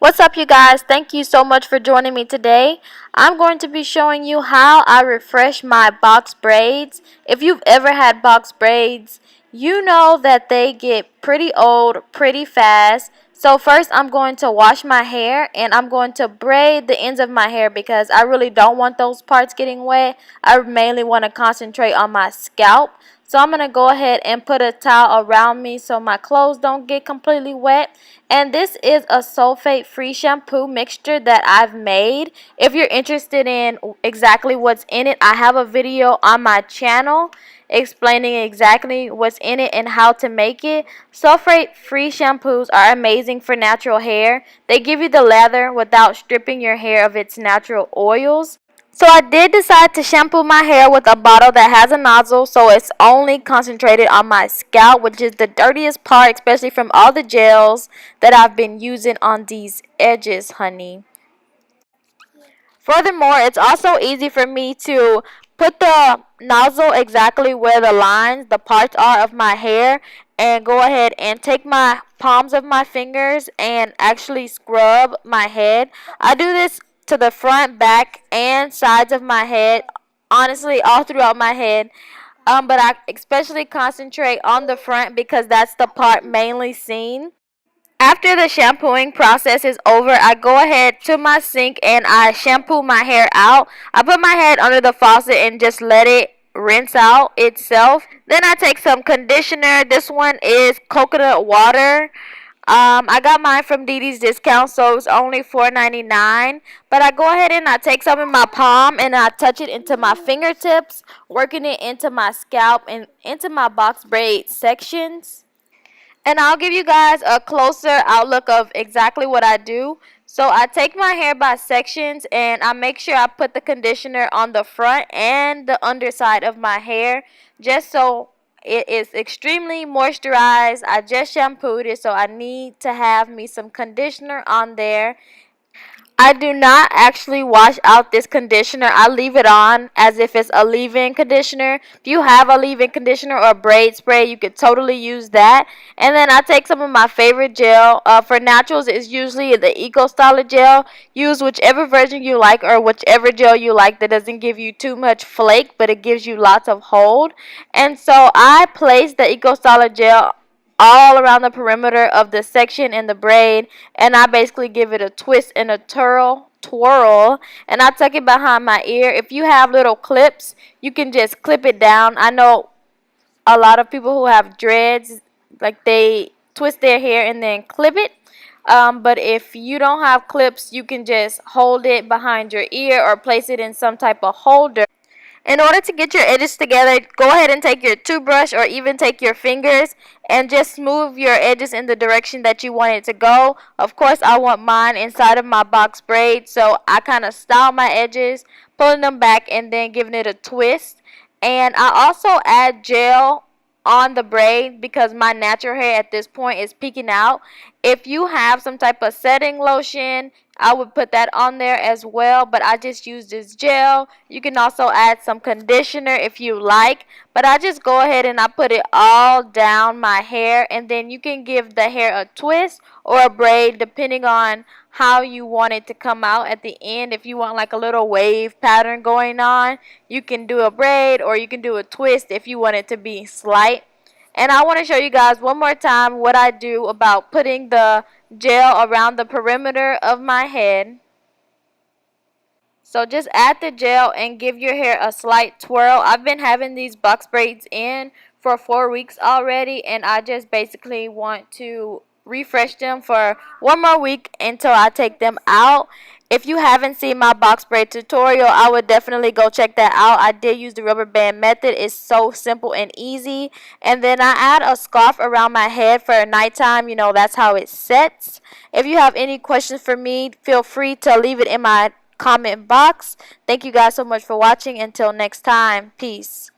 What's up, you guys? Thank you so much for joining me today. I'm going to be showing you how I refresh my box braids. If you've ever had box braids, you know that they get pretty old pretty fast. So first I'm going to wash my hair and I'm going to braid the ends of my hair because I really don't want those parts getting wet. I mainly want to concentrate on my scalp. So I'm going to go ahead and put a towel around me so my clothes don't get completely wet. And this is a sulfate-free shampoo mixture that I've made. If you're interested in exactly what's in it, I have a video on my channel explaining exactly what's in it and how to make it. Sulfate-free shampoos are amazing for natural hair. They give you the lather without stripping your hair of its natural oils. So I did decide to shampoo my hair with a bottle that has a nozzle, so it's only concentrated on my scalp, which is the dirtiest part, especially from all the gels that I've been using on these edges, honey. Furthermore, it's also easy for me to put the nozzle exactly where the parts are of my hair, and go ahead and take my palms of my fingers and actually scrub my head. I do this to the front, back, and sides of my head, honestly, all throughout my head. But I especially concentrate on the front because that's the part mainly seen. After the shampooing process is over, I go ahead to my sink and I shampoo my hair out. I put my head under the faucet and just let it rinse out itself. Then I take some conditioner. This one is coconut water. I got mine from Didi's discount, so it's only $4.99. But I go ahead and I take some in my palm and I touch it into my fingertips, working it into my scalp and into my box braid sections. And I'll give you guys a closer outlook of exactly what I do. So I take my hair by sections and I make sure I put the conditioner on the front and the underside of my hair just so it is extremely moisturized. I just shampooed it, so I need to have me some conditioner on there. I do not actually wash out this conditioner. I leave it on as if it's a leave-in conditioner. If you have a leave-in conditioner or a braid spray, you could totally use that. And then I take some of my favorite gel. For naturals, it's usually the Eco Styler gel. Use whichever version you like or whichever gel you like that doesn't give you too much flake, but it gives you lots of hold. And so I place the Eco Styler gel all around the perimeter of the section in the braid, and I basically give it a twist and a twirl, and I tuck it behind my ear. If you have little clips, you can just clip it down. I know a lot of people who have dreads, like they twist their hair and then clip it. But if you don't have clips, you can just hold it behind your ear or place it in some type of holder. In order to get your edges together, go ahead and take your toothbrush or even take your fingers and just smooth your edges in the direction that you want it to go. Of course, I want mine inside of my box braid, so I kind of style my edges, pulling them back and then giving it a twist. And I also add gel on the braid because my natural hair at this point is peeking out. If you have some type of setting lotion, I would put that on there as well, but I just use this gel. You can also add some conditioner if you like, but I just go ahead and I put it all down my hair, and then you can give the hair a twist or a braid depending on how you want it to come out at the end. If you want like a little wave pattern going on, you can do a braid or you can do a twist if you want it to be slight. And I want to show you guys one more time what I do about putting the gel around the perimeter of my head. So just add the gel and give your hair a slight twirl. I've been having these box braids in for 4 weeks already, and I just basically want to refresh them for one more week until I take them out. If you haven't seen my box braid tutorial, I would definitely go check that out. I did use the rubber band method. It's so simple and easy. And then I add a scarf around my head for nighttime. You know, that's how it sets. If you have any questions for me, feel free to leave it in my comment box. Thank you guys so much for watching. Until next time, peace.